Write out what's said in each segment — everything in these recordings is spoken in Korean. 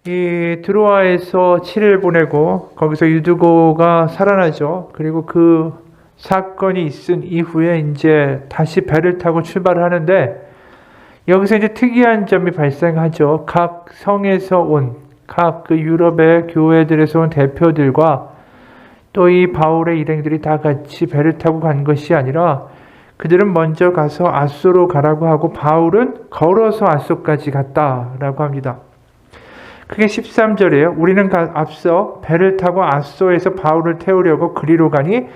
이 드로아에서 7일 보내고 거기서 유두고가 살아나죠. 그리고 그 사건이 있은 이후에 이제 다시 배를 타고 출발을 하는데 여기서 이제 특이한 점이 발생하죠. 각 성에서 온 각 그 유럽의 교회들에서 온 대표들과 또 이 바울의 일행들이 다 같이 배를 타고 간 것이 아니라 그들은 먼저 가서 아소로 가라고 하고 바울은 걸어서 아소까지 갔다라고 합니다. 그게 13절이에요. 우리는 앞서 배를 타고 아소에서 바울을 태우려고 그리로 가니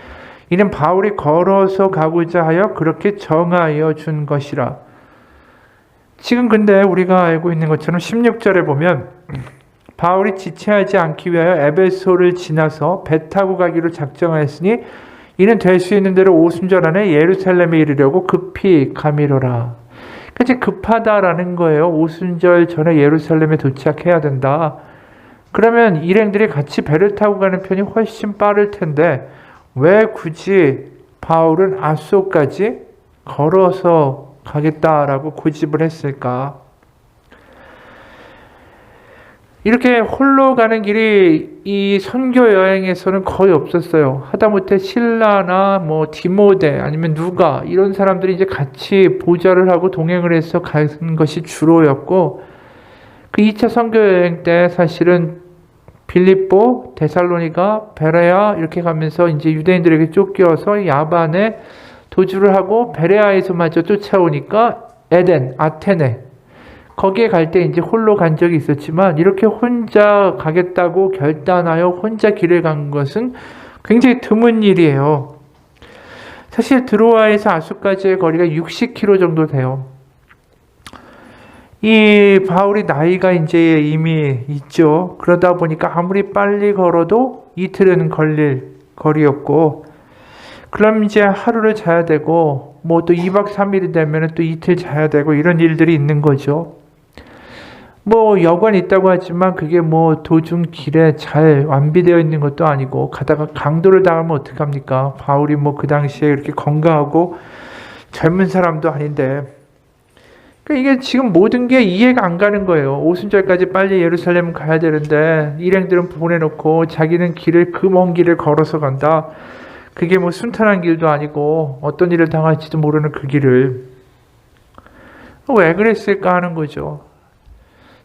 이는 바울이 걸어서 가고자 하여 그렇게 정하여 준 것이라. 지금 근데 우리가 알고 있는 것처럼 16절에 보면 바울이 지체하지 않기 위하여 에베소를 지나서 배 타고 가기로 작정하였으니 이는 될 수 있는 대로 오순절 안에 예루살렘에 이르려고 급히 가미로라. 그치, 급하다라는 거예요. 오순절 전에 예루살렘에 도착해야 된다. 그러면 일행들이 같이 배를 타고 가는 편이 훨씬 빠를 텐데 왜 굳이 바울은 아소까지 걸어서 가겠다라고 고집을 했을까? 이렇게 홀로 가는 길이 이 선교 여행에서는 거의 없었어요. 하다못해 신라나 뭐 디모데 아니면 누가 이런 사람들이 이제 같이 보좌를 하고 동행을 해서 가는 것이 주로였고 그 2차 선교 여행 때 사실은 빌립보, 데살로니가, 베레아 이렇게 가면서 이제 유대인들에게 쫓겨서 야반에 도주를 하고 베레아에서마저 쫓아오니까 에덴, 아테네 거기에 갈 때 이제 홀로 간 적이 있었지만 이렇게 혼자 가겠다고 결단하여 혼자 길을 간 것은 굉장히 드문 일이에요. 사실 드로아에서 아수까지의 거리가 60km 정도 돼요. 이 바울이 나이가 이제 이미 있죠. 그러다 보니까 아무리 빨리 걸어도 이틀은 걸릴 거리였고 그럼 이제 하루를 자야 되고 뭐 또 2박 3일이 되면 또 이틀 자야 되고 이런 일들이 있는 거죠. 뭐 여관이 있다고 하지만 그게 뭐 도중 길에 잘 완비되어 있는 것도 아니고 가다가 강도를 당하면 어떡합니까? 바울이 뭐 그 당시에 이렇게 건강하고 젊은 사람도 아닌데 그러니까 이게 지금 모든 게 이해가 안 가는 거예요. 오순절까지 빨리 예루살렘 가야 되는데 일행들은 보내놓고 자기는 길을 그 먼 길을 걸어서 간다. 그게 뭐 순탄한 길도 아니고 어떤 일을 당할지도 모르는 그 길을 왜 그랬을까 하는 거죠.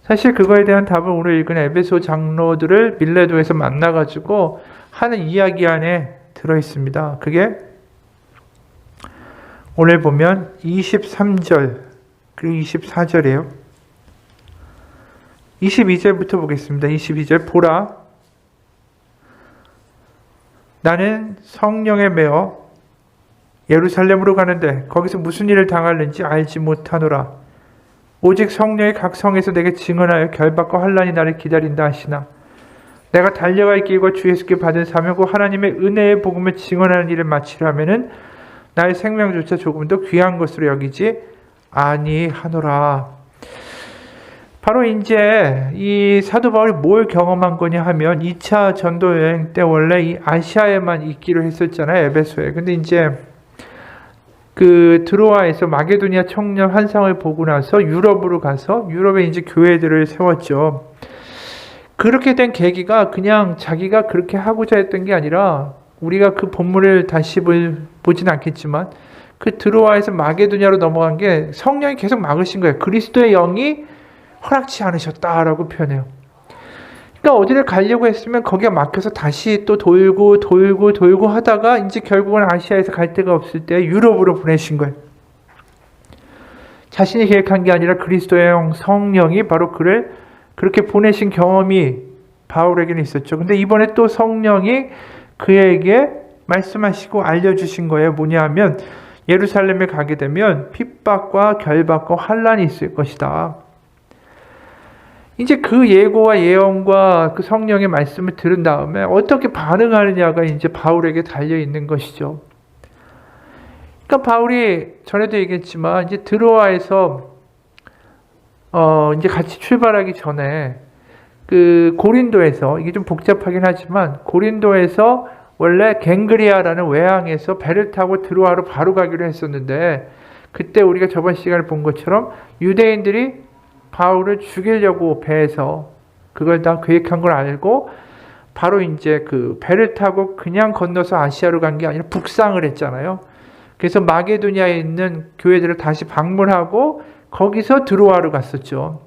사실 그거에 대한 답은 오늘 읽은 에베소 장로들을 밀레도에서 만나가지고 하는 이야기 안에 들어있습니다. 그게 오늘 보면 23절 그리고 24절이에요. 22절부터 보겠습니다. 22절 보라 나는 성령에 매어 예루살렘으로 가는데 거기서 무슨 일을 당하는지 알지 못하노라. 오직 성령이 각 성에서 내게 증언하여 결박과 환난이 나를 기다린다 하시나 내가 달려갈 길과 주 예수께 받은 사명과 하나님의 은혜의 복음을 증언하는 일을 마치려 하면은 나의 생명조차 조금 더 귀한 것으로 여기지 아니하노라. 바로 이제 이 사도 바울이 뭘 경험한 거냐 하면 2차 전도 여행 때 원래 이 아시아에만 있기로 했었잖아요. 에베소에. 근데 이제 그 드로아에서 마게도니아 청년 환상을 보고 나서 유럽으로 가서 유럽에 이제 교회들을 세웠죠. 그렇게 된 계기가 그냥 자기가 그렇게 하고자 했던 게 아니라 우리가 그 본문을 다시 보진 않겠지만 그 드로아에서 마게도니아로 넘어간 게 성령이 계속 막으신 거예요. 그리스도의 영이 허락치 않으셨다라고 표현해요. 그러니까 어디를 가려고 했으면 거기가 막혀서 다시 또 돌고 하다가 이제 결국은 아시아에서 갈 데가 없을 때 유럽으로 보내신 거예요. 자신이 계획한 게 아니라 그리스도의 성령이 바로 그를 그렇게 보내신 경험이 바울에게는 있었죠. 근데 이번에 또 성령이 그에게 말씀하시고 알려주신 거예요. 뭐냐 하면 예루살렘에 가게 되면 핍박과 결박과 환난이 있을 것이다. 이제 그 예고와 예언과 그 성령의 말씀을 들은 다음에 어떻게 반응하느냐가 이제 바울에게 달려 있는 것이죠. 그러니까 바울이 전에도 얘기했지만 이제 드로아에서 이제 같이 출발하기 전에 그 고린도에서 이게 좀 복잡하긴 하지만 고린도에서 원래 갱그리아라는 외항에서 배를 타고 드로아로 바로 가기로 했었는데 그때 우리가 저번 시간에 본 것처럼 유대인들이 바울을 죽이려고 배에서 그걸 다 계획한 걸 알고 바로 이제 그 배를 타고 그냥 건너서 아시아로 간 게 아니라 북상을 했잖아요. 그래서 마게도니아에 있는 교회들을 다시 방문하고 거기서 드로아로 갔었죠.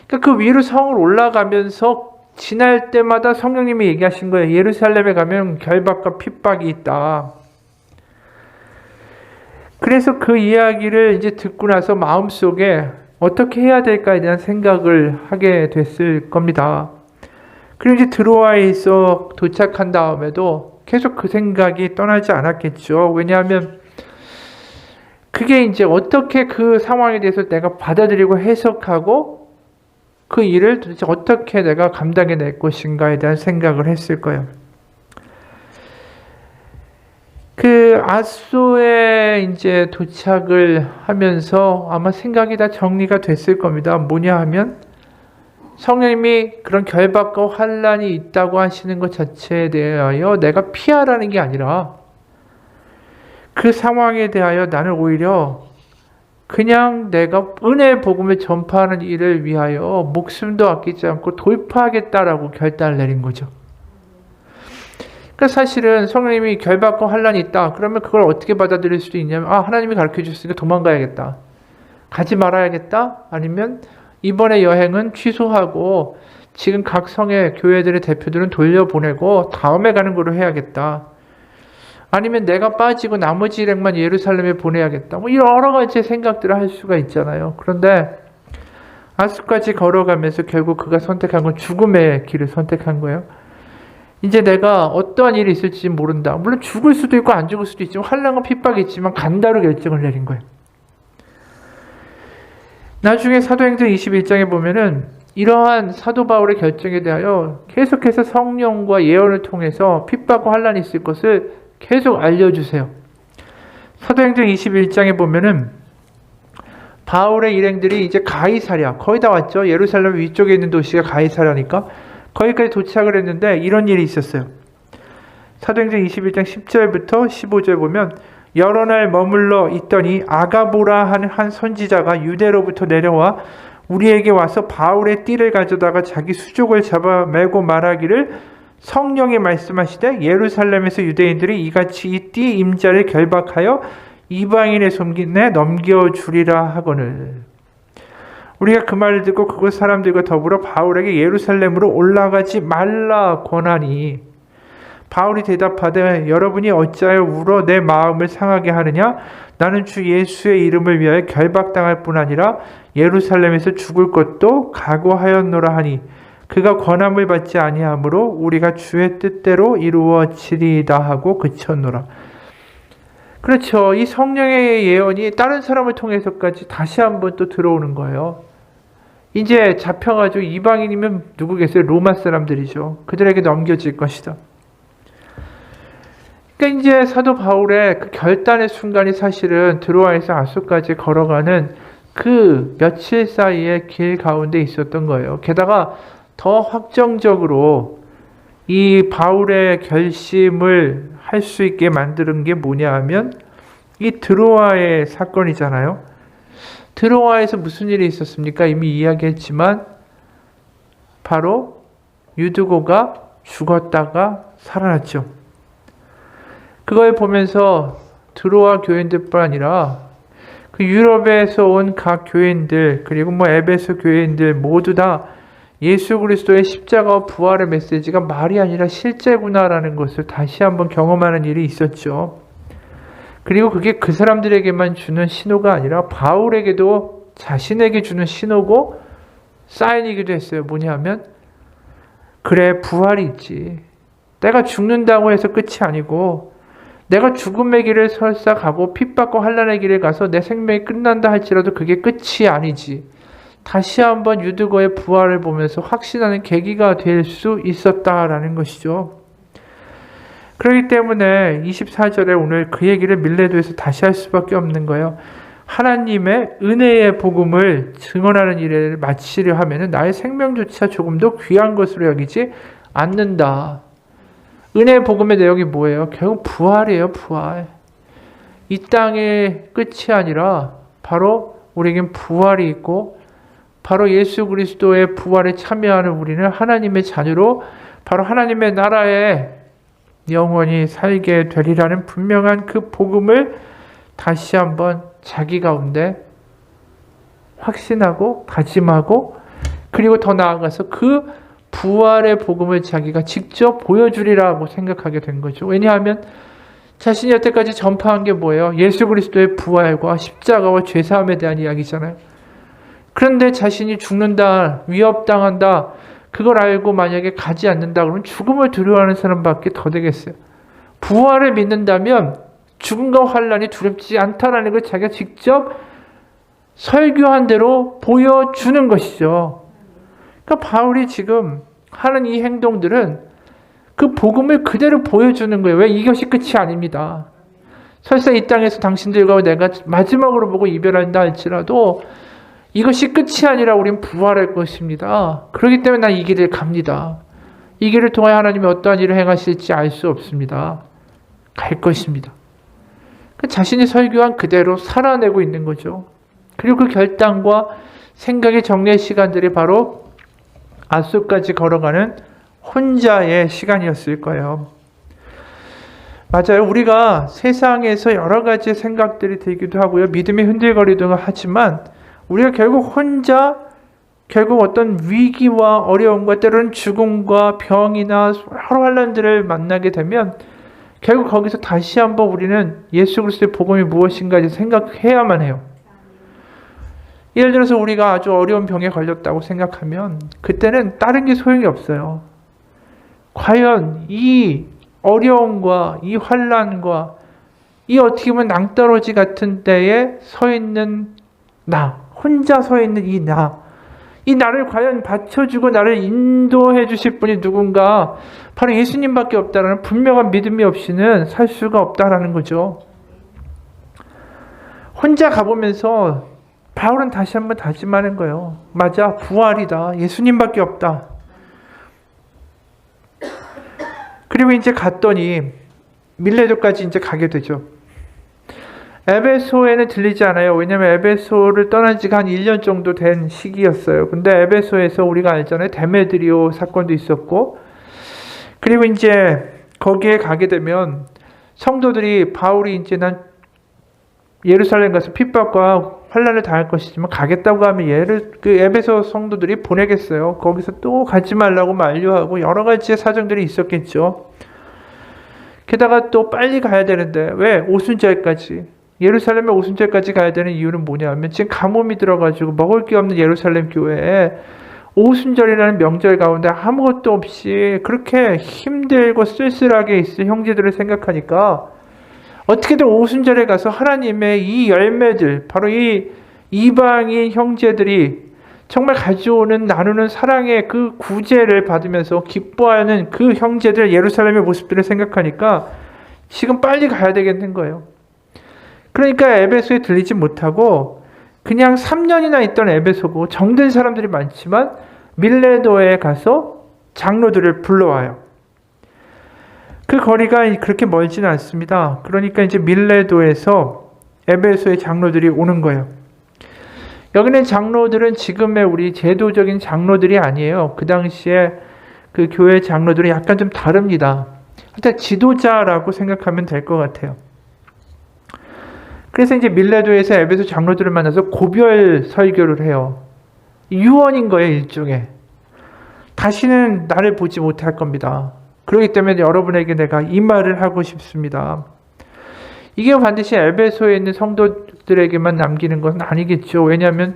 그러니까 그 위로 성을 올라가면서 지날 때마다 성령님이 얘기하신 거예요. 예루살렘에 가면 결박과 핍박이 있다. 그래서 그 이야기를 이제 듣고 나서 마음속에 어떻게 해야 될까에 대한 생각을 하게 됐을 겁니다. 그리고 이제 드로아에서 도착한 다음에도 계속 그 생각이 떠나지 않았겠죠. 왜냐하면 그게 이제 어떻게 그 상황에 대해서 내가 받아들이고 해석하고 그 일을 도대체 어떻게 내가 감당해낼 것인가에 대한 생각을 했을 거예요. 그 아소에 이제 도착을 하면서 아마 생각이 다 정리가 됐을 겁니다. 뭐냐 하면 성령님이 그런 결박과 환란이 있다고 하시는 것 자체에 대하여 내가 피하라는 게 아니라 그 상황에 대하여 나는 오히려 그냥 내가 은혜의 복음을 전파하는 일을 위하여 목숨도 아끼지 않고 돌파하겠다라고 결단을 내린 거죠. 그러니까 사실은 성령님이 결박과 환란이 있다. 그러면 그걸 어떻게 받아들일 수도 있냐면 하나님이 가르쳐 주셨으니까 도망가야겠다. 가지 말아야겠다. 아니면 이번에 여행은 취소하고 지금 각 성의 교회들의 대표들은 돌려보내고 다음에 가는 걸로 해야겠다. 아니면 내가 빠지고 나머지 일행만 예루살렘에 보내야겠다. 뭐 여러 가지 생각들을 할 수가 있잖아요. 그런데 아수까지 걸어가면서 결국 그가 선택한 건 죽음의 길을 선택한 거예요. 이제 내가 어떠한 일이 있을지 모른다. 물론 죽을 수도 있고 안 죽을 수도 있지만 환난과 핍박이 있지만 간다로 결정을 내린 거예요. 나중에 사도행전 21장에 보면은 이러한 사도 바울의 결정에 대하여 계속해서 성령과 예언을 통해서 핍박과 환난이 있을 것을 계속 알려주세요. 사도행전 21장에 보면은 바울의 일행들이 이제 가이사랴, 거의 다 왔죠. 예루살렘 위쪽에 있는 도시가 가이사랴니까 거기까지 도착을 했는데 이런 일이 있었어요. 사도행전 21장 10절부터 15절 보면 여러 날 머물러 있더니 아가보라 하는 한 선지자가 유대로부터 내려와 우리에게 와서 바울의 띠를 가져다가 자기 수족을 잡아 매고 말하기를 성령이 말씀하시되 예루살렘에서 유대인들이 이같이 이 띠 임자를 결박하여 이방인의 손길에 넘겨주리라 하거늘. 우리가 그 말을 듣고 그곳 사람들과 더불어 바울에게 예루살렘으로 올라가지 말라 권하니 바울이 대답하되 여러분이 어찌하여 울어 내 마음을 상하게 하느냐? 나는 주 예수의 이름을 위하여 결박당할 뿐 아니라 예루살렘에서 죽을 것도 각오하였노라 하니 그가 권함을 받지 아니하므로 우리가 주의 뜻대로 이루어지리이다 하고 그쳤노라. 그렇죠. 이 성령의 예언이 다른 사람을 통해서까지 다시 한번 또 들어오는 거예요. 이제 잡혀가지고 이방인이면 누구겠어요? 로마 사람들이죠. 그들에게 넘겨질 것이다. 그러니까 이제 사도 바울의 그 결단의 순간이 사실은 드로아에서 아소까지 걸어가는 그 며칠 사이의 길 가운데 있었던 거예요. 게다가 더 확정적으로 이 바울의 결심을 할 수 있게 만드는 게 뭐냐 하면 이 드로아의 사건이잖아요. 드로아에서 무슨 일이 있었습니까? 이미 이야기했지만 바로 유드고가 죽었다가 살아났죠. 그걸 보면서 드로아 교인들뿐 아니라 그 유럽에서 온 각 교인들 그리고 에베소 교인들 모두 다 예수 그리스도의 십자가와 부활의 메시지가 말이 아니라 실제구나라는 것을 다시 한번 경험하는 일이 있었죠. 그리고 그게 그 사람들에게만 주는 신호가 아니라 바울에게도 자신에게 주는 신호고 사인이기도 했어요. 뭐냐 하면 그래 부활이 있지. 내가 죽는다고 해서 끝이 아니고 내가 죽음의 길을 설사 가고 핍박과 환난의 길을 가서 내 생명이 끝난다 할지라도 그게 끝이 아니지. 다시 한번 유드고의 부활을 보면서 확신하는 계기가 될 수 있었다라는 것이죠. 그렇기 때문에 24절에 오늘 그 얘기를 밀레도에서 다시 할 수밖에 없는 거예요. 하나님의 은혜의 복음을 증언하는 일을 마치려 하면 나의 생명조차 조금도 귀한 것으로 여기지 않는다. 은혜의 복음의 내용이 뭐예요? 결국 부활이에요. 부활. 이 땅의 끝이 아니라 바로 우리에겐 부활이 있고 바로 예수 그리스도의 부활에 참여하는 우리는 하나님의 자녀로 바로 하나님의 나라에 영원히 살게 되리라는 분명한 그 복음을 다시 한번 자기 가운데 확신하고 다짐하고, 그리고 더 나아가서 그 부활의 복음을 자기가 직접 보여주리라고 생각하게 된 거죠. 왜냐하면 자신이 여태까지 전파한 게 뭐예요? 예수 그리스도의 부활과 십자가와 죄사함에 대한 이야기잖아요. 그런데 자신이 죽는다, 위협당한다, 그걸 알고 만약에 가지 않는다 그러면 죽음을 두려워하는 사람밖에 더 되겠어요. 부활을 믿는다면 죽음과 환난이 두렵지 않다라는 걸 자기가 직접 설교한 대로 보여주는 것이죠. 그러니까 바울이 지금 하는 이 행동들은 그 복음을 그대로 보여주는 거예요. 왜? 이것이 끝이 아닙니다. 설사 이 땅에서 당신들과 내가 마지막으로 보고 이별한다 할지라도 이것이 끝이 아니라 우린 부활할 것입니다. 그렇기 때문에 난 이 길을 갑니다. 이 길을 통하여 하나님이 어떠한 일을 행하실지 알 수 없습니다. 갈 것입니다. 자신이 설교한 그대로 살아내고 있는 거죠. 그리고 그 결단과 생각의 정리의 시간들이 바로 앗소까지 걸어가는 혼자의 시간이었을 거예요. 맞아요. 우리가 세상에서 여러 가지 생각들이 들기도 하고요. 믿음이 흔들거리기도 하지만 우리가 결국 어떤 위기와 어려움과 때로는 죽음과 병이나 여러 환난들을 만나게 되면 결국 거기서 다시 한번 우리는 예수 그리스도의 복음이 무엇인가 생각해야만 해요. 예를 들어서 우리가 아주 어려운 병에 걸렸다고 생각하면 그때는 다른 게 소용이 없어요. 과연 이 어려움과 이 환난과 이 어떻게 보면 낭떠러지 같은 때에 서 있는 나, 혼자 서 있는 이 나를 과연 받쳐주고 나를 인도해 주실 분이 누군가, 바로 예수님밖에 없다라는 분명한 믿음이 없이는 살 수가 없다라는 거죠. 혼자 가보면서 바울은 다시 한번 다짐하는 거예요. 맞아, 부활이다. 예수님밖에 없다. 그리고 이제 갔더니 밀레도까지 이제 가게 되죠. 에베소에는 들리지 않아요. 왜냐하면 에베소를 떠난 지가 한 1년 정도 된 시기였어요. 근데 에베소에서 우리가 알잖아요. 데메드리오 사건도 있었고, 그리고 이제 거기에 가게 되면 성도들이 바울이 이제 난 예루살렘 가서 핍박과 환난을 당할 것이지만 가겠다고 하면 그 에베소 성도들이 보내겠어요. 거기서 또 가지 말라고 만류하고 여러 가지의 사정들이 있었겠죠. 게다가 또 빨리 가야 되는데 왜? 오순절까지. 예루살렘에 오순절까지 가야 되는 이유는 뭐냐면 지금 가뭄이 들어가지고 먹을 게 없는 예루살렘 교회에 오순절이라는 명절 가운데 아무것도 없이 그렇게 힘들고 쓸쓸하게 있을 형제들을 생각하니까 어떻게든 오순절에 가서 하나님의 이 열매들, 바로 이 이방인 형제들이 정말 가져오는 나누는 사랑의 그 구제를 받으면서 기뻐하는 그 형제들 예루살렘의 모습들을 생각하니까 지금 빨리 가야 되겠는 거예요. 그러니까 에베소에 들리지 못하고 그냥 3년이나 있던 에베소고 정든 사람들이 많지만 밀레도에 가서 장로들을 불러와요. 그 거리가 그렇게 멀지는 않습니다. 그러니까 이제 밀레도에서 에베소의 장로들이 오는 거예요. 여기는 장로들은 지금의 우리 제도적인 장로들이 아니에요. 그 당시에 그 교회 장로들은 약간 좀 다릅니다. 일단 지도자라고 생각하면 될 것 같아요. 그래서 이제 밀레도에서 에베소 장로들을 만나서 고별 설교를 해요. 유언인 거예요, 일종의. 다시는 나를 보지 못할 겁니다. 그렇기 때문에 여러분에게 내가 이 말을 하고 싶습니다. 이게 반드시 에베소에 있는 성도들에게만 남기는 것은 아니겠죠. 왜냐하면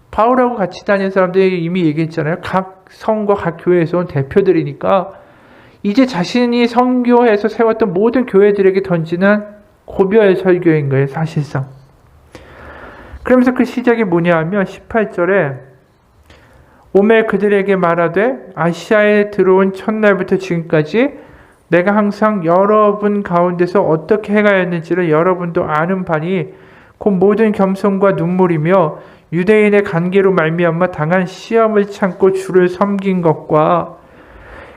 바울하고 같이 다니는 사람들이 이미 얘기했잖아요. 각 성과 각 교회에서 온 대표들이니까 이제 자신이 선교해서 세웠던 모든 교회들에게 던지는 고별 설교인 거예요, 사실상. 그러면서 그 시작이 뭐냐 하면 18절에 오매 그들에게 말하되 아시아에 들어온 첫날부터 지금까지 내가 항상 여러분 가운데서 어떻게 행하였는지를 여러분도 아는 바니 곧 모든 겸손과 눈물이며 유대인의 관계로 말미암아 당한 시험을 참고 주를 섬긴 것과,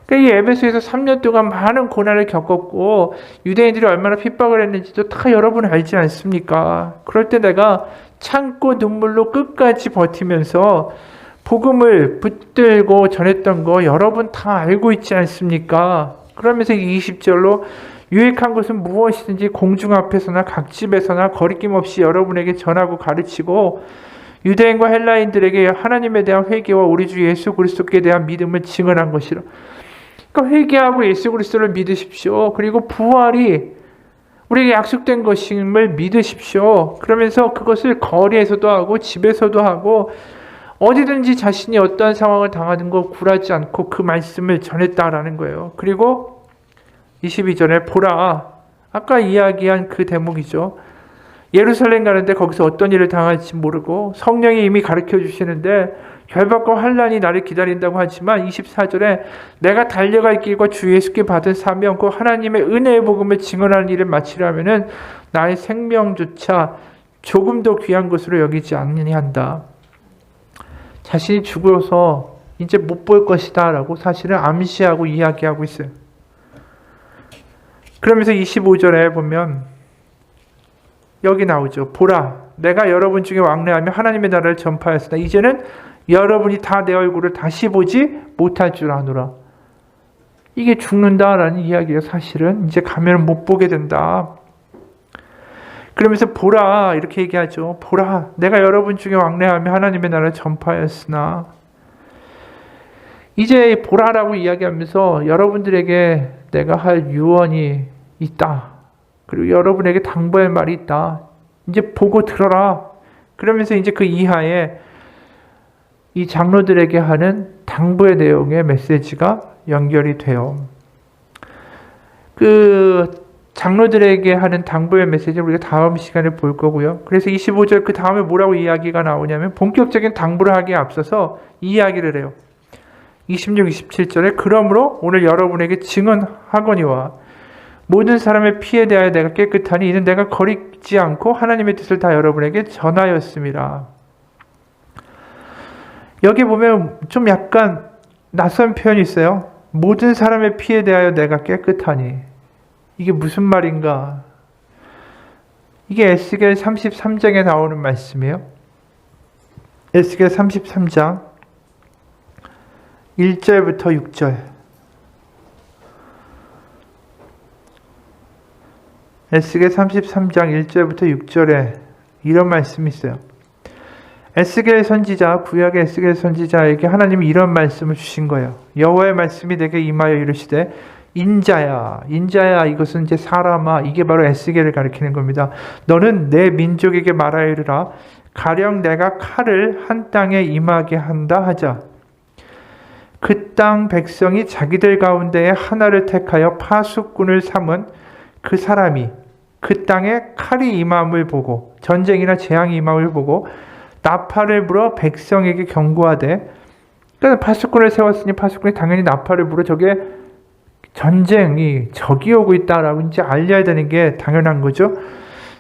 그러니까 이 에베소에서 3년 동안 많은 고난을 겪었고 유대인들이 얼마나 핍박을 했는지도 다 여러분 알지 않습니까? 그럴 때 내가 참고 눈물로 끝까지 버티면서 복음을 붙들고 전했던 거 여러분 다 알고 있지 않습니까? 그러면서 20절로 유익한 것은 무엇이든지 공중 앞에서나 각 집에서나 거리낌 없이 여러분에게 전하고 가르치고 유대인과 헬라인들에게 하나님에 대한 회개와 우리 주 예수 그리스도께 대한 믿음을 증언한 것이라. 그러니까 회개하고 예수 그리스도를 믿으십시오. 그리고 부활이 우리에게 약속된 것임을 믿으십시오. 그러면서 그것을 거리에서도 하고 집에서도 하고 어디든지 자신이 어떠한 상황을 당하는 거 굴하지 않고 그 말씀을 전했다라는 거예요. 그리고 22절에 보라, 아까 이야기한 그 대목이죠. 예루살렘 가는데 거기서 어떤 일을 당할지 모르고 성령이 이미 가르쳐 주시는데 결박과 환난이 나를 기다린다고 하지만 24절에 내가 달려갈 길과 주 예수께 받은 사명 곧 하나님의 은혜의 복음을 증언하는 일을 마치려면은 나의 생명조차 조금 더 귀한 것으로 여기지 아니한다. 자신이 죽어서 이제 못 볼 것이다 라고 사실은 암시하고 이야기하고 있어요. 그러면서 25절에 보면 여기 나오죠. 보라, 내가 여러분 중에 왕래하며 하나님의 나라를 전파하였으나 이제는 여러분이 다 내 얼굴을 다시 보지 못할 줄 아노라. 이게 죽는다라는 이야기예요. 사실은 이제 가면은 못 보게 된다. 그러면서 보라 이렇게 얘기하죠. 보라, 내가 여러분 중에 왕래하며 하나님의 나라를 전파하였으나 이제 보라라고 이야기하면서 여러분들에게 내가 할 유언이 있다. 그리고 여러분에게 당부할 말이 있다. 이제 보고 들어라. 그러면서 이제 그 이하에 이 장로들에게 하는 당부의 내용의 메시지가 연결이 돼요. 그 장로들에게 하는 당부의 메시지를 우리가 다음 시간에 볼 거고요. 그래서 25절 그 다음에 뭐라고 이야기가 나오냐면 본격적인 당부를 하기에 앞서서 이 이야기를 해요. 26, 27절에 그러므로 오늘 여러분에게 증언하거니와 모든 사람의 피에 대하여 내가 깨끗하니 이는 내가 거리지 않고 하나님의 뜻을 다 여러분에게 전하였습니다. 여기 보면 좀 약간 낯선 표현이 있어요. 모든 사람의 피에 대하여 내가 깨끗하니 이게 무슨 말인가? 이게 에스겔 33장에 나오는 말씀이에요. 에스겔 33장 1절부터 6절. 에스겔 33장 1절부터 6절에 이런 말씀이 있어요. 에스겔 선지자, 구약의 에스겔 선지자에게 하나님이 이런 말씀을 주신 거예요. 여호와의 말씀이 내게 임하여 이르시되 인자야, 인자야, 이것은 이제 사람아, 이게 바로 에스겔을 가리키는 겁니다. 너는 내 민족에게 말하여 이르라. 가령 내가 칼을 한 땅에 임하게 한다 하자. 그 땅 백성이 자기들 가운데에 하나를 택하여 파수꾼을 삼은 그 사람이 그 땅에 칼이 임함을 보고 전쟁이나 재앙이 임함을 보고 나팔을 불어 백성에게 경고하되, 그러니까 파수꾼을 세웠으니 파수꾼이 당연히 나팔을 불어 저게 전쟁이 적이 오고 있다라고 이제 알려야 되는 게 당연한 거죠.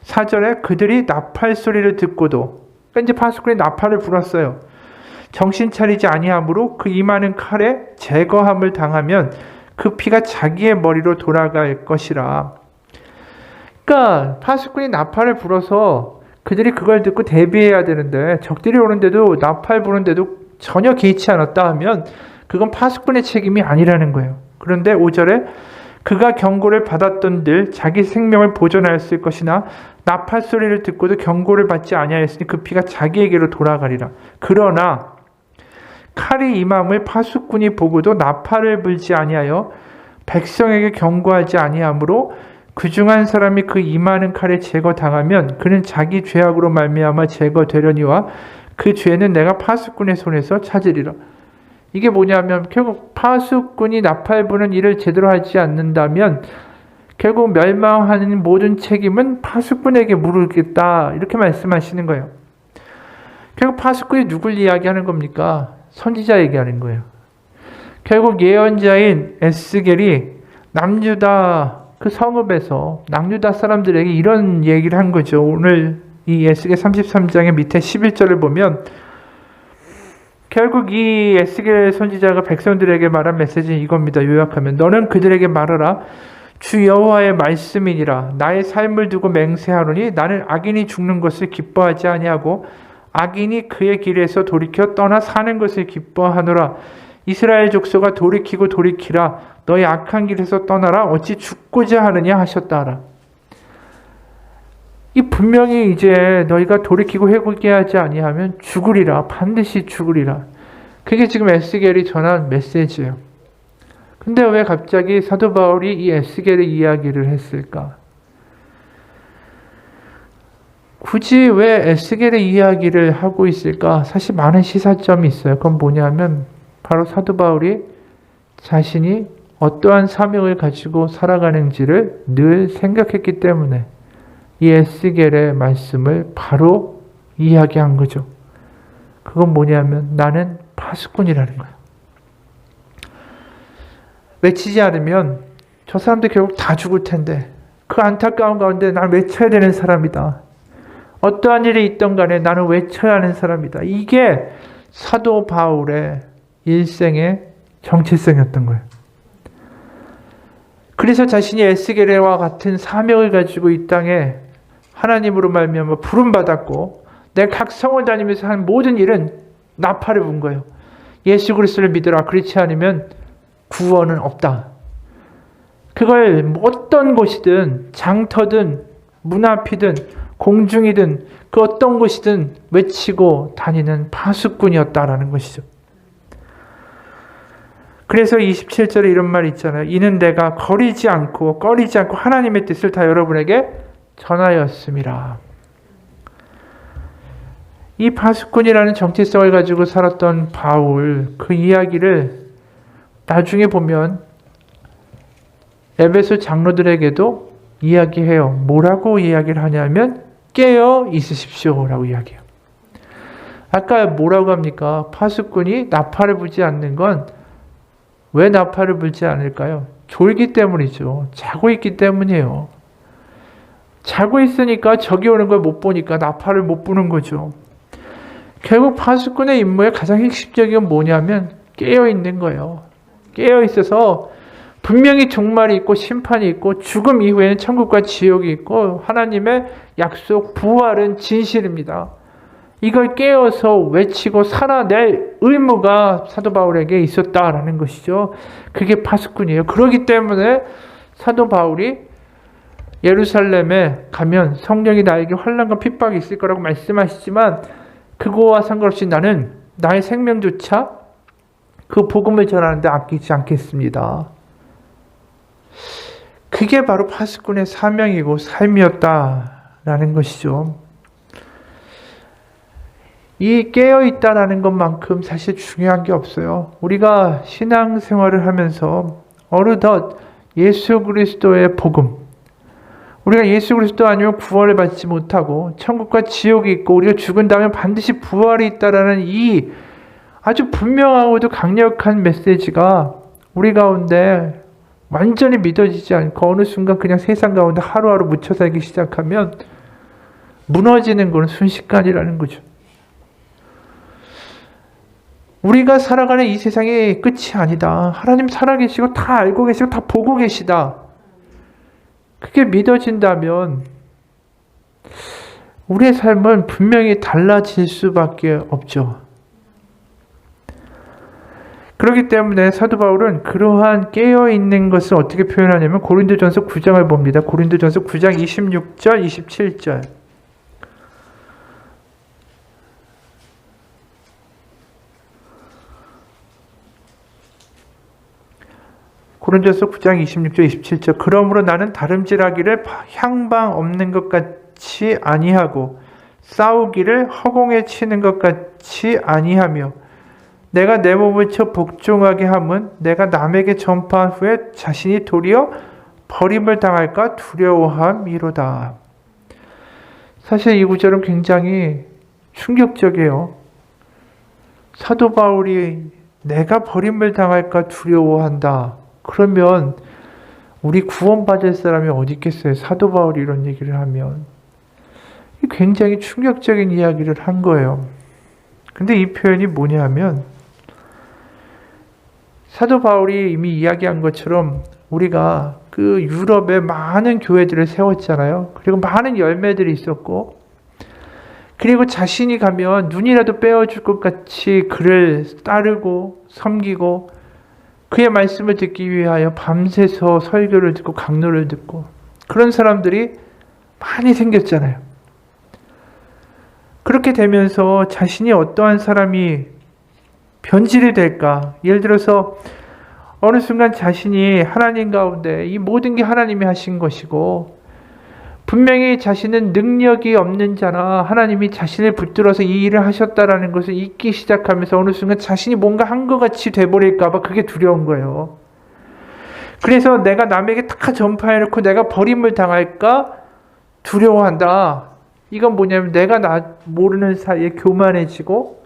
4절에 그들이 나팔 소리를 듣고도, 그러니까 이제 파수꾼이 나팔을 불었어요. 정신 차리지 아니하므로 그 임하는 칼에 제거함을 당하면 그 피가 자기의 머리로 돌아갈 것이라. 그러니까 파수꾼이 나팔을 불어서 그들이 그걸 듣고 대비해야 되는데 적들이 오는데도 나팔 부는데도 전혀 개의치 않았다 하면 그건 파수꾼의 책임이 아니라는 거예요. 그런데 5절에 그가 경고를 받았던들 자기 생명을 보존하였을 것이나 나팔 소리를 듣고도 경고를 받지 아니하였으니 그 피가 자기에게로 돌아가리라. 그러나 칼이 임함을 파수꾼이 보고도 나팔을 불지 아니하여 백성에게 경고하지 아니하므로 그중 한 사람이 그 임하는 칼에 제거당하면 그는 자기 죄악으로 말미암아 제거되려니와 그 죄는 내가 파수꾼의 손에서 찾으리라. 이게 뭐냐면 결국 파수꾼이 나팔 부는 일을 제대로 하지 않는다면 결국 멸망하는 모든 책임은 파수꾼에게 물겠다, 이렇게 말씀하시는 거예요. 결국 파수꾼이 누굴 이야기하는 겁니까? 선지자 얘기하는 거예요. 결국 예언자인 에스겔이 남유다 그 성읍에서 남유다 사람들에게 이런 얘기를 한 거죠. 오늘 이 에스겔 33장의 밑에 11절을 보면 결국 이 에스겔 선지자가 백성들에게 말한 메시지는 이겁니다. 요약하면 너는 그들에게 말하라. 주 여호와의 말씀이니라. 나의 삶을 두고 맹세하노니 나는 악인이 죽는 것을 기뻐하지 아니하고 악인이 그의 길에서 돌이켜 떠나 사는 것을 기뻐하노라. 이스라엘 족속아 돌이키고 돌이키라. 너희 악한 길에서 떠나라. 어찌 죽고자 하느냐 하셨다라. 이 분명히 이제 너희가 돌이키고 회개하지 아니하면 죽으리라. 반드시 죽으리라. 그게 지금 에스겔이 전한 메시지예요. 근데 왜 갑자기 사도 바울이 이 에스겔의 이야기를 했을까? 굳이 왜 에스겔의 이야기를 하고 있을까? 사실 많은 시사점이 있어요. 그건 뭐냐면 바로 사도 바울이 자신이 어떠한 사명을 가지고 살아가는지를 늘 생각했기 때문에 이 에스겔의 말씀을 바로 이야기한 거죠. 그건 뭐냐면 나는 파수꾼이라는 거예요. 외치지 않으면 저 사람들 결국 다 죽을 텐데 그 안타까운 가운데 난 외쳐야 되는 사람이다. 어떠한 일이 있던 간에 나는 외쳐야 하는 사람이다. 이게 사도 바울의 일생의 정체성이었던 거예요. 그래서 자신이 에스겔과 같은 사명을 가지고 이 땅에 하나님으로 말미암아 부름받았고 내가 각 성을 다니면서 한 모든 일은 나팔을 분 거예요. 예수 그리스도를 믿으라. 그렇지 않으면 구원은 없다. 그걸 어떤 곳이든 장터든 문 앞이든 공중이든 그 어떤 곳이든 외치고 다니는 파수꾼이었다라는 것이죠. 그래서 27절에 이런 말이 있잖아요. 이는 내가 거리지 않고 꺼리지 않고 하나님의 뜻을 다 여러분에게 전하였음이라. 이 파수꾼이라는 정체성을 가지고 살았던 바울, 그 이야기를 나중에 보면 에베소 장로들에게도 이야기해요. 뭐라고 이야기를 하냐면 깨어 있으십시오 라고 이야기해요. 아까 뭐라고 합니까? 파수꾼이 나팔을 불지 않는 건 왜 나팔을 불지 않을까요? 졸기 때문이죠. 자고 있기 때문이에요. 자고 있으니까 적이 오는 걸 못 보니까 나팔을 못 부는 거죠. 결국 파수꾼의 임무의 가장 핵심적인 건 뭐냐면 깨어 있는 거예요. 깨어 있어서 분명히 종말이 있고 심판이 있고 죽음 이후에는 천국과 지옥이 있고 하나님의 약속 부활은 진실입니다. 이걸 깨어서 외치고 살아낼 의무가 사도 바울에게 있었다라는 것이죠. 그게 파수꾼이에요. 그렇기 때문에 사도 바울이 예루살렘에 가면 성령이 나에게 환난과 핍박이 있을 거라고 말씀하시지만 그거와 상관없이 나는 나의 생명조차 그 복음을 전하는데 아끼지 않겠습니다. 그게 바로 파수꾼의 사명이고 삶이었다라는 것이죠. 이 깨어있다라는 것만큼 사실 중요한 게 없어요. 우리가 신앙생활을 하면서 어느덧 예수 그리스도의 복음, 우리가 예수 그리스도 아니면 구원을 받지 못하고 천국과 지옥이 있고 우리가 죽은 다음에 반드시 부활이 있다라는 이 아주 분명하고도 강력한 메시지가 우리 가운데 완전히 믿어지지 않고 어느 순간 그냥 세상 가운데 하루하루 묻혀 살기 시작하면 무너지는 것은 순식간이라는 거죠. 우리가 살아가는 이 세상이 끝이 아니다. 하나님 살아계시고 다 알고 계시고 다 보고 계시다. 그게 믿어진다면 우리의 삶은 분명히 달라질 수밖에 없죠. 그렇기 때문에 사도 바울은 그러한 깨어있는 것을 어떻게 표현하냐면 고린도전서 9장을 봅니다. 고린도전서 9장 26절, 27절. 고린도전서 9장 26절 27절 그러므로 나는 다름질하기를 향방 없는 것 같이 아니하고 싸우기를 허공에 치는 것 같이 아니하며 내가 내 몸을 쳐 복종하게 함은 내가 남에게 전파한 후에 자신이 도리어 버림을 당할까 두려워함이로다. 사실 이 구절은 굉장히 충격적이에요. 사도 바울이 내가 버림을 당할까 두려워한다. 그러면 우리 구원받을 사람이 어디 있겠어요? 사도 바울이 이런 얘기를 하면. 굉장히 충격적인 이야기를 한 거예요. 근데 이 표현이 뭐냐면 사도 바울이 이미 이야기한 것처럼 우리가 그 유럽에 많은 교회들을 세웠잖아요. 그리고 많은 열매들이 있었고 그리고 자신이 가면 눈이라도 빼어줄 것 같이 그를 따르고 섬기고 그의 말씀을 듣기 위하여 밤새서 설교를 듣고 강론을 듣고 그런 사람들이 많이 생겼잖아요. 그렇게 되면서 자신이 어떠한 사람이 변질이 될까? 예를 들어서 어느 순간 자신이 하나님 가운데 이 모든 게 하나님이 하신 것이고 분명히 자신은 능력이 없는 자나 하나님이 자신을 붙들어서 이 일을 하셨다라는 것을 잊기 시작하면서 어느 순간 자신이 뭔가 한 것 같이 돼버릴까 봐 그게 두려운 거예요. 그래서 내가 남에게 다 전파해놓고 내가 버림을 당할까 두려워한다. 이건 뭐냐면 내가 나 모르는 사이에 교만해지고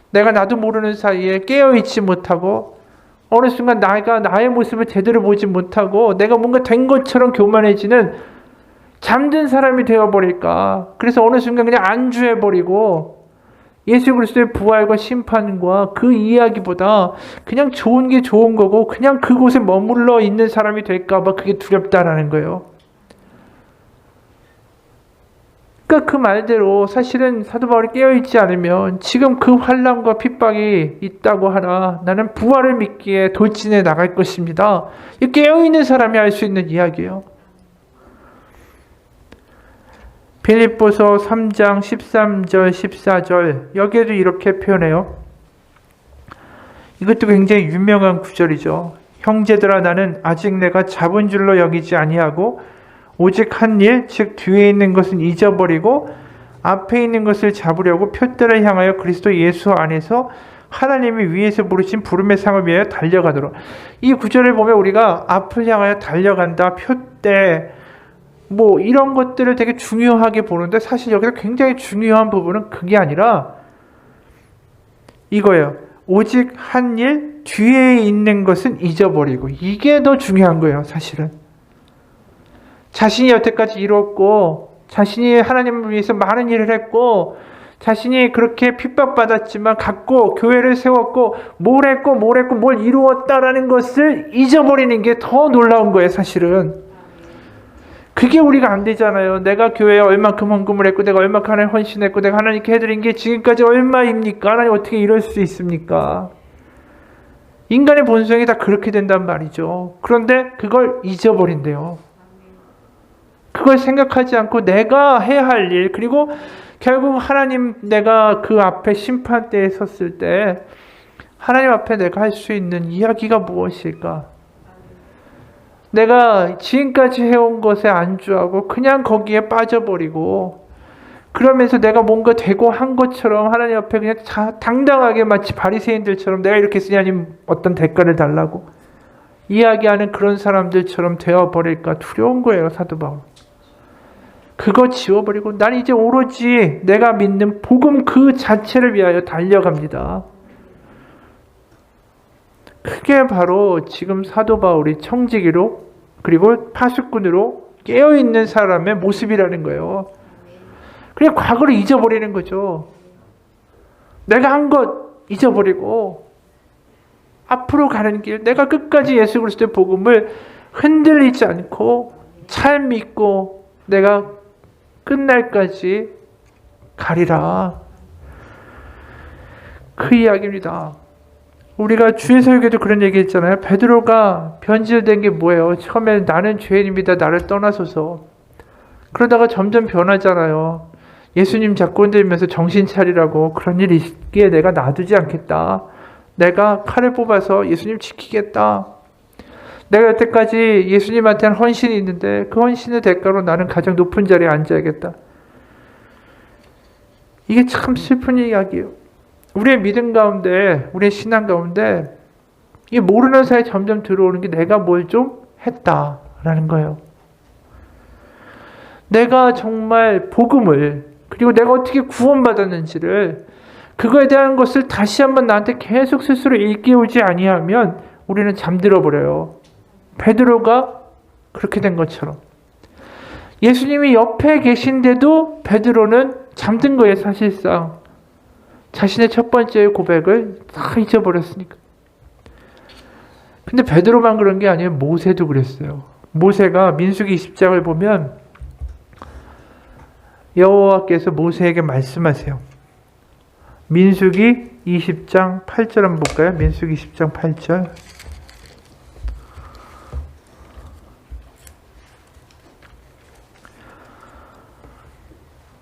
내가 나도 모르는 사이에 깨어있지 못하고 어느 순간 내가 나의 모습을 제대로 보지 못하고 내가 뭔가 된 것처럼 교만해지는 잠든 사람이 되어버릴까. 그래서 어느 순간 그냥 안주해버리고 예수 그리스도의 부활과 심판과 그 이야기보다 그냥 좋은 게 좋은 거고 그냥 그곳에 머물러 있는 사람이 될까 봐 그게 두렵다라는 거예요. 그러니까 그 말대로 사실은 사도 바울이 깨어있지 않으면 지금 그 환난과 핍박이 있다고 하나 나는 부활을 믿기에 돌진해 나갈 것입니다. 이 깨어있는 사람이 할 수 있는 이야기예요. 빌립보서 3장 13절 14절 여기에도 이렇게 표현해요. 이것도 굉장히 유명한 구절이죠. 형제들아 나는 아직 내가 잡은 줄로 여기지 아니하고 오직 한 일, 즉 뒤에 있는 것은 잊어버리고 앞에 있는 것을 잡으려고 표대를 향하여 그리스도 예수 안에서 하나님이 위에서 부르신 부름의 상을 위하여 달려가도록. 이 구절을 보면 우리가 앞을 향하여 달려간다, 표대, 뭐 이런 것들을 되게 중요하게 보는데 사실 여기서 굉장히 중요한 부분은 그게 아니라 이거예요. 오직 한 일, 뒤에 있는 것은 잊어버리고. 이게 더 중요한 거예요, 사실은. 자신이 여태까지 이뤘고 자신이 하나님을 위해서 많은 일을 했고 자신이 그렇게 핍박받았지만 갔고 교회를 세웠고 뭘 했고 뭘 이루었다라는 것을 잊어버리는 게 더 놀라운 거예요, 사실은. 그게 우리가 안 되잖아요. 내가 교회에 얼마큼 헌금을 했고 내가 얼마큼 하나님 헌신했고 내가 하나님께 해드린 게 지금까지 얼마입니까? 하나님 어떻게 이럴 수 있습니까? 인간의 본성이 다 그렇게 된단 말이죠. 그런데 그걸 잊어버린대요. 그걸 생각하지 않고 내가 해야 할 일, 그리고 결국 하나님, 내가 그 앞에 심판대에 섰을 때 하나님 앞에 내가 할 수 있는 이야기가 무엇일까? 내가 지금까지 해온 것에 안주하고 그냥 거기에 빠져버리고 그러면서 내가 뭔가 되고 한 것처럼 하나님 앞에 그냥 당당하게 마치 바리새인들처럼 내가 이렇게 했으니 하나님 어떤 대가를 달라고 이야기하는 그런 사람들처럼 되어버릴까 두려운 거예요, 사도 바울. 그거 지워버리고 난 이제 오로지 내가 믿는 복음 그 자체를 위하여 달려갑니다. 그게 바로 지금 사도 바울이 청지기로 그리고 파수꾼으로 깨어있는 사람의 모습이라는 거예요. 그냥 과거를 잊어버리는 거죠. 내가 한 것 잊어버리고 앞으로 가는 길, 내가 끝까지 예수 그리스도의 복음을 흔들리지 않고 잘 믿고 내가 끝날까지 가리라. 그 이야기입니다. 우리가 주의 설교에도 그런 얘기 했잖아요. 베드로가 변질된 게 뭐예요? 처음에 나는 죄인입니다. 나를 떠나소서. 그러다가 점점 변하잖아요. 예수님 잡고 흔들면서 정신 차리라고, 그런 일이 있기에 내가 놔두지 않겠다. 내가 칼을 뽑아서 예수님 지키겠다. 내가 여태까지 예수님한테 한 헌신이 있는데 그 헌신의 대가로 나는 가장 높은 자리에 앉아야겠다. 이게 참 슬픈 이야기예요. 우리의 믿음 가운데, 우리의 신앙 가운데 이 모르는 사이에 점점 들어오는 게 내가 뭘 좀 했다라는 거예요. 내가 정말 복음을, 그리고 내가 어떻게 구원받았는지를, 그거에 대한 것을 다시 한번 나한테 계속 스스로 일깨우지 아니하면 우리는 잠들어 버려요. 베드로가 그렇게 된 것처럼. 예수님이 옆에 계신데도 베드로는 잠든 거예요, 사실상. 자신의 첫 번째 고백을 다 잊어버렸으니까. 근데 베드로만 그런 게 아니에요. 모세도 그랬어요. 모세가 민수기 20장을 보면 여호와께서 모세에게 말씀하세요. 민수기 20장 8절 한번 볼까요? 민수기 20장 8절.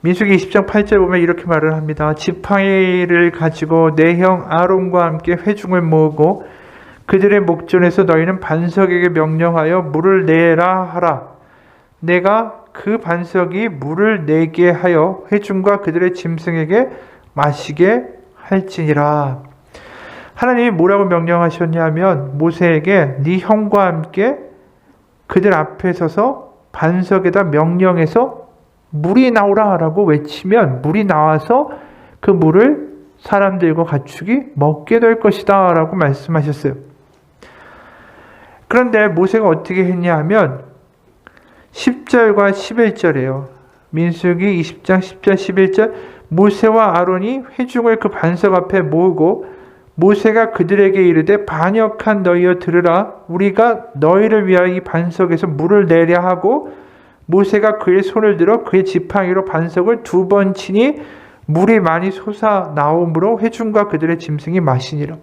민수기 20장 8절 보면 이렇게 말을 합니다. 지팡이를 가지고 내 형 아론과 함께 회중을 모으고 그들의 목전에서 너희는 반석에게 명령하여 물을 내라 하라. 내가 그 반석이 물을 내게 하여 회중과 그들의 짐승에게 마시게 할지니라. 하나님이 뭐라고 명령하셨냐면 모세에게 네 형과 함께 그들 앞에 서서 반석에다 명령해서 물이 나오라 라고 외치면 물이 나와서 그 물을 사람들과 가축이 먹게 될 것이다 라고 말씀하셨어요. 그런데 모세가 어떻게 했냐 하면 10절과 11절이에요. 민수기 20장 10절 11절. 모세와 아론이 회중을 그 반석 앞에 모으고 모세가 그들에게 이르되 반역한 너희여 들으라. 우리가 너희를 위하여 이 반석에서 물을 내려 하고 모세가 그의 손을 들어 그의 지팡이로 반석을 2번 치니 물이 많이 솟아 나오므로 회중과 그들의 짐승이 마시니라.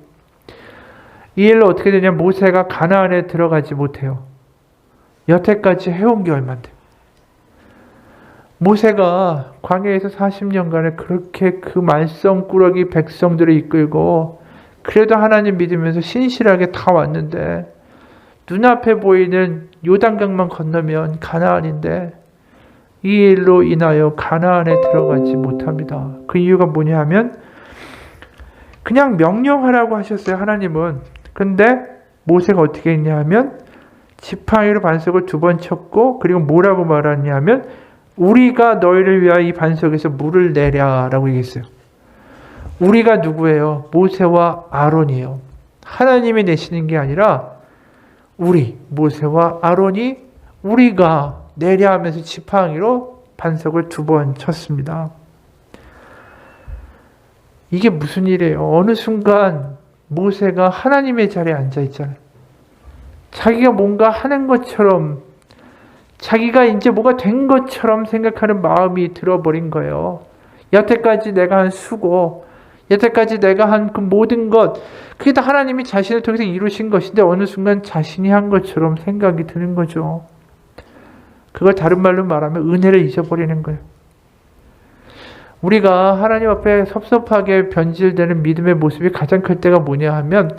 이 일로 어떻게 되냐? 모세가 가나안에 들어가지 못해요. 여태까지 해온 게 얼만데. 모세가 광야에서 40년간을 그렇게 그 말썽꾸러기 백성들을 이끌고 그래도 하나님 믿으면서 신실하게 다 왔는데 눈앞에 보이는 요단강만 건너면 가나안인데 이 일로 인하여 가나안에 들어가지 못합니다. 그 이유가 뭐냐 하면 그냥 명령하라고 하셨어요. 하나님은. 근데 모세가 어떻게 했냐 하면 지팡이로 반석을 2번 쳤고 그리고 뭐라고 말하냐 하면 우리가 너희를 위하여 이 반석에서 물을 내랴 라고 얘기했어요. 우리가 누구예요? 모세와 아론이에요. 하나님이 내시는 게 아니라 우리 모세와 아론이 우리가 내려 하면서 지팡이로 반석을 2번 쳤습니다. 이게 무슨 일이에요? 어느 순간 모세가 하나님의 자리에 앉아 있잖아요. 자기가 뭔가 하는 것처럼 자기가 이제 뭐가 된 것처럼 생각하는 마음이 들어버린 거예요. 여태까지 내가 한 수고, 여태까지 내가 한 그 모든 것, 그게 다 하나님이 자신을 통해서 이루신 것인데 어느 순간 자신이 한 것처럼 생각이 드는 거죠. 그걸 다른 말로 말하면 은혜를 잊어버리는 거예요. 우리가 하나님 앞에 섭섭하게 변질되는 믿음의 모습이 가장 클 때가 뭐냐 하면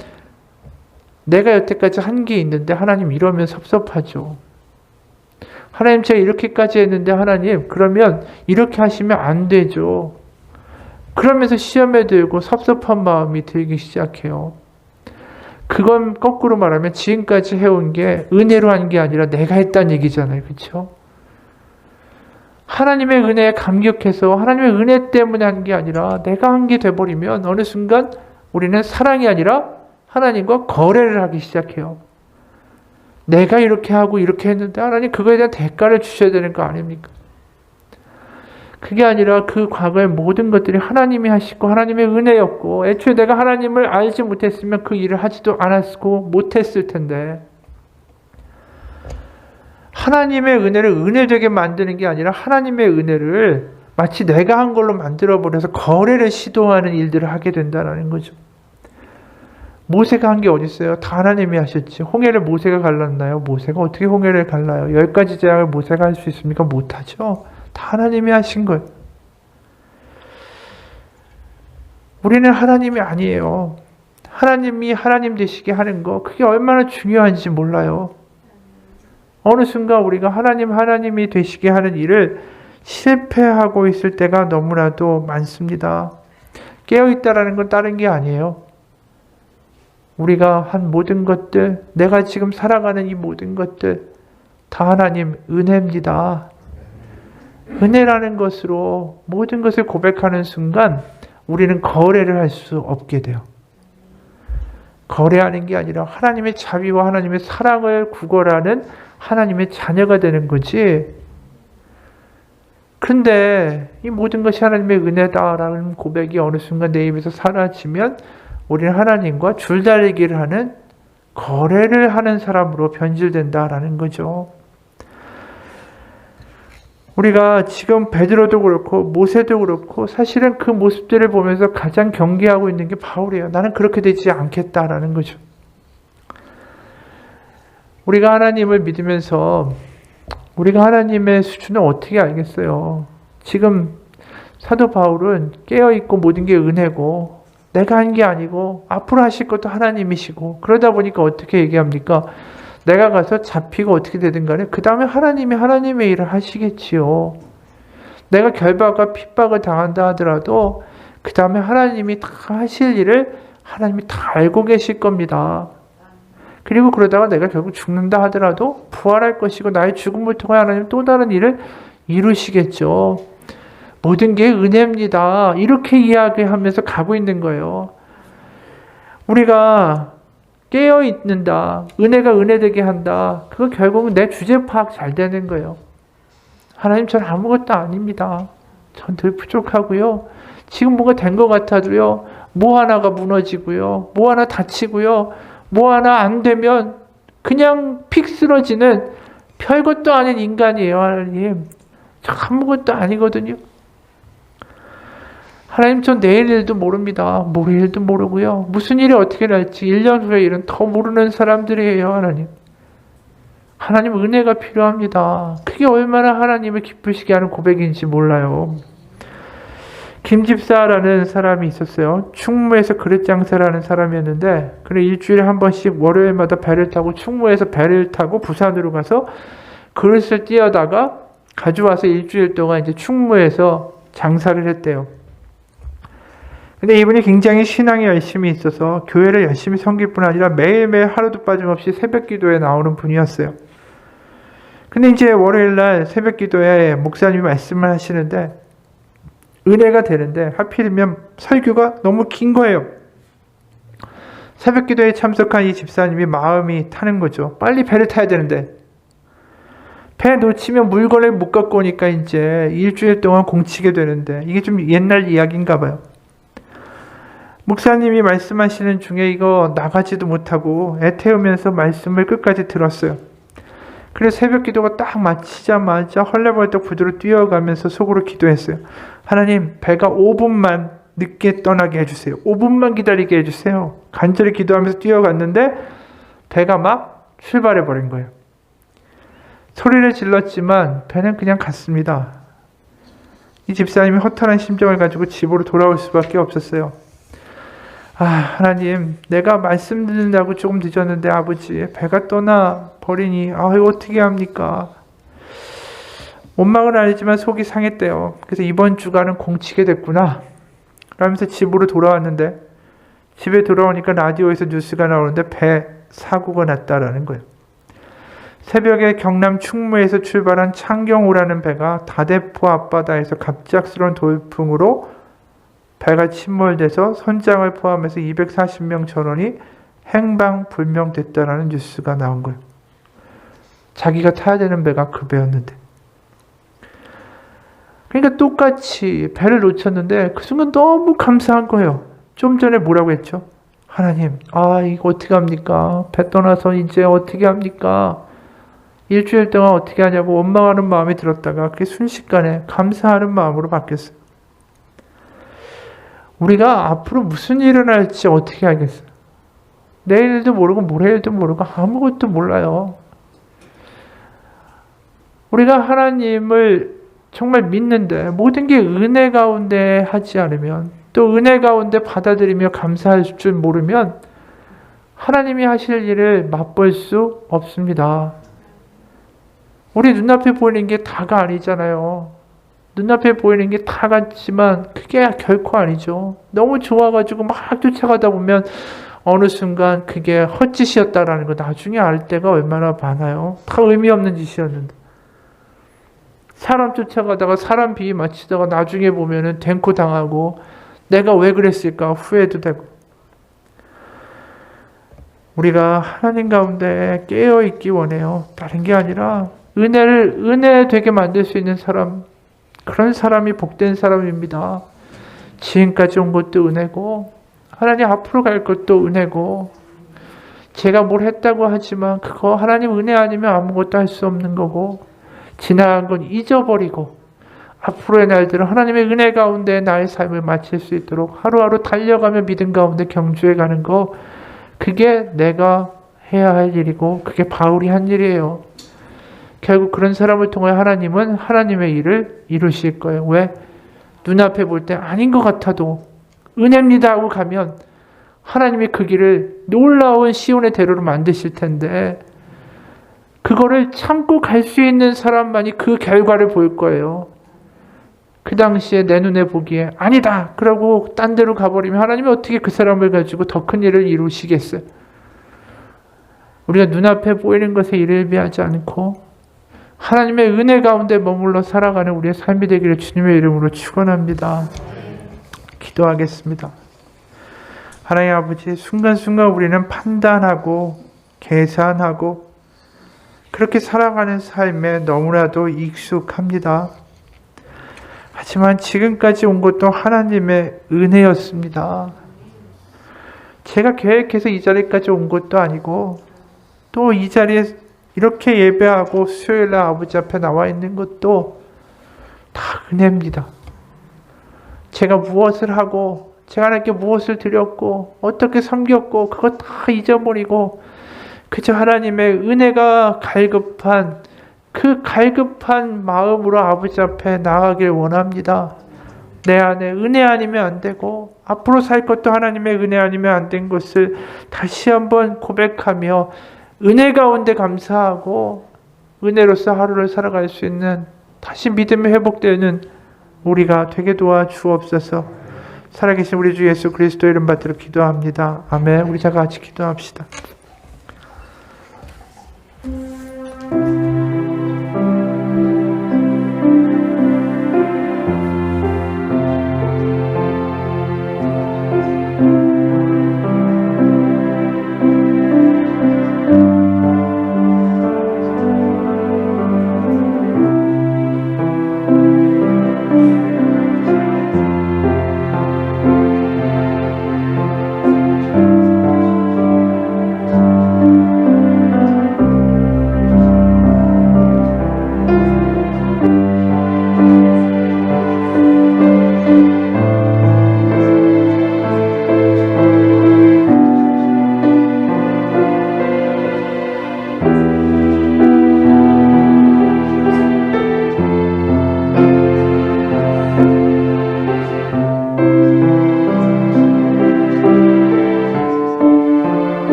내가 여태까지 한 게 있는데 하나님 이러면 섭섭하죠. 하나님 제가 이렇게까지 했는데 하나님 그러면 이렇게 하시면 안 되죠. 그러면서 시험에 들고 섭섭한 마음이 들기 시작해요. 그건 거꾸로 말하면 지금까지 해온 게 은혜로 한 게 아니라 내가 했다는 얘기잖아요. 그렇죠? 하나님의 은혜에 감격해서 하나님의 은혜 때문에 한 게 아니라 내가 한 게 돼버리면 어느 순간 우리는 사랑이 아니라 하나님과 거래를 하기 시작해요. 내가 이렇게 하고 이렇게 했는데 하나님 그거에 대한 대가를 주셔야 되는 거 아닙니까? 그게 아니라 그 과거의 모든 것들이 하나님이 하시고 하나님의 은혜였고 애초에 내가 하나님을 알지 못했으면 그 일을 하지도 않았고 못했을 텐데 하나님의 은혜를 은혜되게 만드는 게 아니라 하나님의 은혜를 마치 내가 한 걸로 만들어버려서 거래를 시도하는 일들을 하게 된다는 거죠. 모세가 한 게 어디 있어요? 다 하나님이 하셨지. 홍해를 모세가 갈랐나요? 모세가 어떻게 홍해를 갈라요? 10가지 재앙을 모세가 할 수 있습니까? 못하죠. 다 하나님이 하신 거예요. 우리는 하나님이 아니에요. 하나님이 하나님 되시게 하는 거 그게 얼마나 중요한지 몰라요. 어느 순간 우리가 하나님이 되시게 하는 일을 실패하고 있을 때가 너무나도 많습니다. 깨어있다라는 건 다른 게 아니에요. 우리가 한 모든 것들, 내가 지금 살아가는 이 모든 것들 다 하나님 은혜입니다. 은혜라는 것으로 모든 것을 고백하는 순간 우리는 거래를 할 수 없게 돼요. 거래하는 게 아니라 하나님의 자비와 하나님의 사랑을 구걸하는 하나님의 자녀가 되는 거지. 근데 이 모든 것이 하나님의 은혜다라는 고백이 어느 순간 내 입에서 사라지면 우리는 하나님과 줄다리기를 하는 거래를 하는 사람으로 변질된다라는 거죠. 우리가 지금 베드로도 그렇고 모세도 그렇고 사실은 그 모습들을 보면서 가장 경계하고 있는 게 바울이에요. 나는 그렇게 되지 않겠다라는 거죠. 우리가 하나님을 믿으면서 우리가 하나님의 수준을 어떻게 알겠어요? 지금 사도 바울은 깨어있고 모든 게 은혜고 내가 한 게 아니고 앞으로 하실 것도 하나님이시고 그러다 보니까 어떻게 얘기합니까? 내가 가서 잡히고 어떻게 되든 간에 그 다음에 하나님이 하나님의 일을 하시겠지요. 내가 결박과 핍박을 당한다 하더라도 그 다음에 하나님이 다 하실 일을 하나님이 다 알고 계실 겁니다. 그리고 그러다가 내가 결국 죽는다 하더라도 부활할 것이고 나의 죽음을 통해 하나님 또 다른 일을 이루시겠죠. 모든 게 은혜입니다. 이렇게 이야기하면서 가고 있는 거예요. 우리가 깨어 있는다. 은혜가 은혜되게 한다. 그거 결국은 내 주제 파악 잘 되는 거예요. 하나님 전 아무것도 아닙니다. 전 늘 부족하고요. 지금 뭐가 된 것 같아도요. 뭐 하나가 무너지고요. 뭐 하나 다치고요. 뭐 하나 안 되면 그냥 픽 쓰러지는 별것도 아닌 인간이에요. 하나님. 저 아무것도 아니거든요. 하나님 전 내일 일도 모릅니다. 모레 일도 모르고요. 무슨 일이 어떻게 날지 1년 후의 일은 더 모르는 사람들이에요. 하나님. 하나님 은혜가 필요합니다. 그게 얼마나 하나님을 기쁘시게 하는 고백인지 몰라요. 김집사라는 사람이 있었어요. 충무에서 그릇 장사를 하는 사람이었는데 그래 일주일에 한 번씩 월요일마다 배를 타고 충무에서 배를 타고 부산으로 가서 그릇을 띄어다가 가져와서 일주일 동안 이제 충무에서 장사를 했대요. 근데 이분이 굉장히 신앙이 열심히 있어서 교회를 열심히 섬길 뿐 아니라 매일매일 하루도 빠짐없이 새벽 기도에 나오는 분이었어요. 근데 이제 월요일날 새벽 기도에 목사님이 말씀을 하시는데 은혜가 되는데 하필이면 설교가 너무 긴 거예요. 새벽 기도에 참석한 이 집사님이 마음이 타는 거죠. 빨리 배를 타야 되는데 배 놓치면 물건을 못 갖고 오니까 이제 일주일 동안 공치게 되는데 이게 좀 옛날 이야기인가 봐요. 목사님이 말씀하시는 중에 이거 나가지도 못하고 애태우면서 말씀을 끝까지 들었어요. 그래서 새벽 기도가 딱 마치자마자 헐레벌떡 부두로 뛰어가면서 속으로 기도했어요. 하나님, 배가 5분만 늦게 떠나게 해주세요. 5분만 기다리게 해주세요. 간절히 기도하면서 뛰어갔는데 배가 막 출발해버린 거예요. 소리를 질렀지만 배는 그냥 갔습니다. 이 집사님이 허탈한 심정을 가지고 집으로 돌아올 수밖에 없었어요. 하나님, 내가 말씀 듣는다고 조금 늦었는데 아버지, 배가 떠나 버리니 이거 어떻게 합니까? 원망은 아니지만 속이 상했대요. 그래서 이번 주간은 공치게 됐구나 라면서 집으로 돌아왔는데 집에 돌아오니까 라디오에서 뉴스가 나오는데 배 사고가 났다라는 거예요. 새벽에 경남 충무에서 출발한 창경호라는 배가 다대포 앞바다에서 갑작스러운 돌풍으로 배가 침몰돼서 선장을 포함해서 240명 전원이 행방불명됐다라는 뉴스가 나온 거예요. 자기가 타야 되는 배가 그 배였는데. 그러니까 똑같이 배를 놓쳤는데 그 순간 너무 감사한 거예요. 좀 전에 뭐라고 했죠? 하나님, 이거 어떻게 합니까? 배 떠나서 이제 어떻게 합니까? 일주일 동안 어떻게 하냐고 원망하는 마음이 들었다가 그게 순식간에 감사하는 마음으로 바뀌었어요. 우리가 앞으로 무슨 일이 일어날지 어떻게 알겠어요? 내일도 모르고 모레일도 모르고 아무것도 몰라요. 우리가 하나님을 정말 믿는데 모든 게 은혜 가운데 하지 않으면 또 은혜 가운데 받아들이며 감사할 줄 모르면 하나님이 하실 일을 맛볼 수 없습니다. 우리 눈앞에 보이는 게 다가 아니잖아요. 눈앞에 보이는 게 다 같지만 그게 결코 아니죠. 너무 좋아가지고 막 쫓아가다 보면 어느 순간 그게 헛짓이었다라는 거 나중에 알 때가 얼마나 많아요. 다 의미 없는 짓이었는데. 사람 쫓아가다가 사람 비위 맞추다가 나중에 보면은 댕코 당하고 내가 왜 그랬을까 후회도 되고. 우리가 하나님 가운데 깨어있기 원해요. 다른 게 아니라 은혜 되게 만들 수 있는 사람, 그런 사람이 복된 사람입니다. 지금까지 온 것도 은혜고 하나님 앞으로 갈 것도 은혜고 제가 뭘 했다고 하지만 그거 하나님 은혜 아니면 아무것도 할 수 없는 거고 지나간 건 잊어버리고 앞으로의 날들은 하나님의 은혜 가운데 나의 삶을 마칠 수 있도록 하루하루 달려가며 믿음 가운데 경주해 가는 거, 그게 내가 해야 할 일이고 그게 바울이 한 일이에요. 결국 그런 사람을 통해 하나님은 하나님의 일을 이루실 거예요. 왜? 눈앞에 볼 때 아닌 것 같아도 은혜입니다 하고 가면 하나님이 그 길을 놀라운 시온의 대로로 만드실 텐데, 그거를 참고 갈 수 있는 사람만이 그 결과를 볼 거예요. 그 당시에 내 눈에 보기에 아니다 그러고 딴 데로 가버리면 하나님이 어떻게 그 사람을 가지고 더 큰 일을 이루시겠어요? 우리가 눈앞에 보이는 것에 일일비하지 않고 하나님의 은혜 가운데 머물러 살아가는 우리의 삶이 되기를 주님의 이름으로 축원합니다. 기도하겠습니다. 하나님 아버지, 순간순간 우리는 판단하고 계산하고 그렇게 살아가는 삶에 너무나도 익숙합니다. 하지만 지금까지 온 것도 하나님의 은혜였습니다. 제가 계획해서 이 자리까지 온 것도 아니고, 또 이 자리에 이렇게 예배하고 수요일날 아버지 앞에 나와 있는 것도 다 은혜입니다. 제가 무엇을 하고 제가 하나님께 무엇을 드렸고 어떻게 섬겼고 그거 다 잊어버리고 그저 하나님의 은혜가 갈급한 그 갈급한 마음으로 아버지 앞에 나가길 원합니다. 내 안에 은혜 아니면 안 되고 앞으로 살 것도 하나님의 은혜 아니면 안 된 것을 다시 한번 고백하며 은혜 가운데 감사하고 은혜로서 하루를 살아갈 수 있는, 다시 믿음이 회복되는 우리가 되게 도와주옵소서. 살아계신 우리 주 예수 그리스도 이름 받들어 기도합니다. 아멘. 우리 다 같이 기도합시다.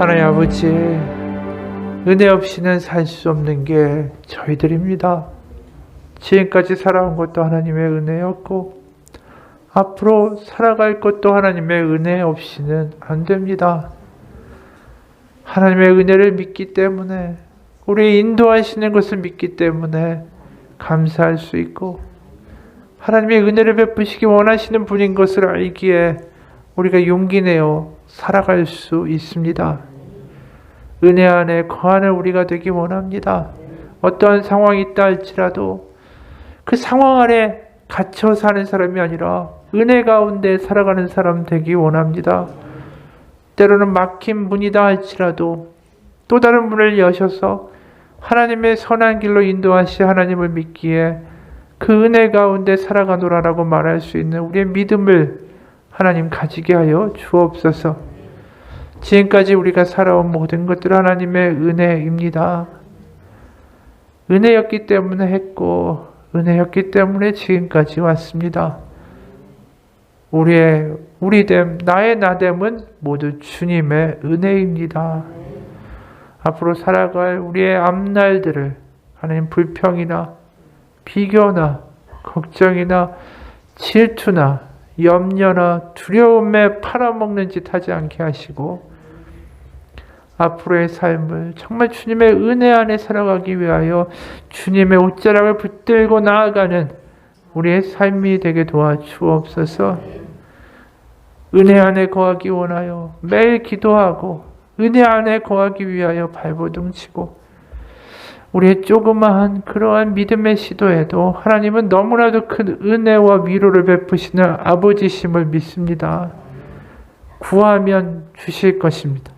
하나님 아버지, 은혜 없이는 살 수 없는 게 저희들입니다. 지금까지 살아온 것도 하나님의 은혜였고 앞으로 살아갈 것도 하나님의 은혜 없이는 안 됩니다. 하나님의 은혜를 믿기 때문에, 우리 인도하시는 것을 믿기 때문에 감사할 수 있고, 하나님의 은혜를 베푸시기 원하시는 분인 것을 알기에 우리가 용기 내어 살아갈 수 있습니다. 은혜 안에 거하는 우리가 되기 원합니다. 어떠한 상황이 있다 할지라도 그 상황 안에 갇혀 사는 사람이 아니라 은혜 가운데 살아가는 사람 되기 원합니다. 때로는 막힌 문이다 할지라도 또 다른 문을 여셔서 하나님의 선한 길로 인도하시 하나님을 믿기에 그 은혜 가운데 살아가노라라고 말할 수 있는 우리의 믿음을 하나님 가지게 하여 주옵소서. 지금까지 우리가 살아온 모든 것들은 하나님의 은혜입니다. 은혜였기 때문에 했고 은혜였기 때문에 지금까지 왔습니다. 우리됨, 나의 나됨은 모두 주님의 은혜입니다. 앞으로 살아갈 우리의 앞날들을 하나님 불평이나 비교나 걱정이나 질투나 염려나 두려움에 팔아먹는 짓 하지 않게 하시고 앞으로의 삶을 정말 주님의 은혜 안에 살아가기 위하여 주님의 옷자락을 붙들고 나아가는 우리의 삶이 되게 도와주옵소서. 은혜 안에 거하기 원하여 매일 기도하고 은혜 안에 거하기 위하여 발버둥 치고 우리의 조그마한 그러한 믿음의 시도에도 하나님은 너무나도 큰 은혜와 위로를 베푸시는 아버지심을 믿습니다. 구하면 주실 것입니다.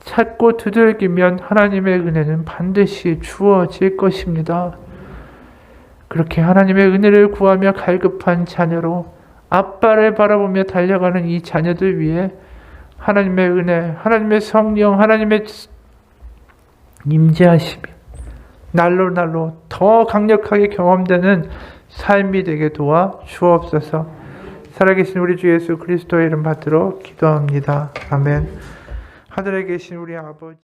찾고 두들기면 하나님의 은혜는 반드시 주어질 것입니다. 그렇게 하나님의 은혜를 구하며 갈급한 자녀로 아빠를 바라보며 달려가는 이 자녀들 위해 하나님의 은혜, 하나님의 성령, 하나님의 임재하심이 날로 더 강력하게 경험되는 삶이 되게 도와 주옵소서. 살아계신 우리 주 예수 그리스도의 이름 받들어 기도합니다. 아멘. 하늘에 계신 우리 아버지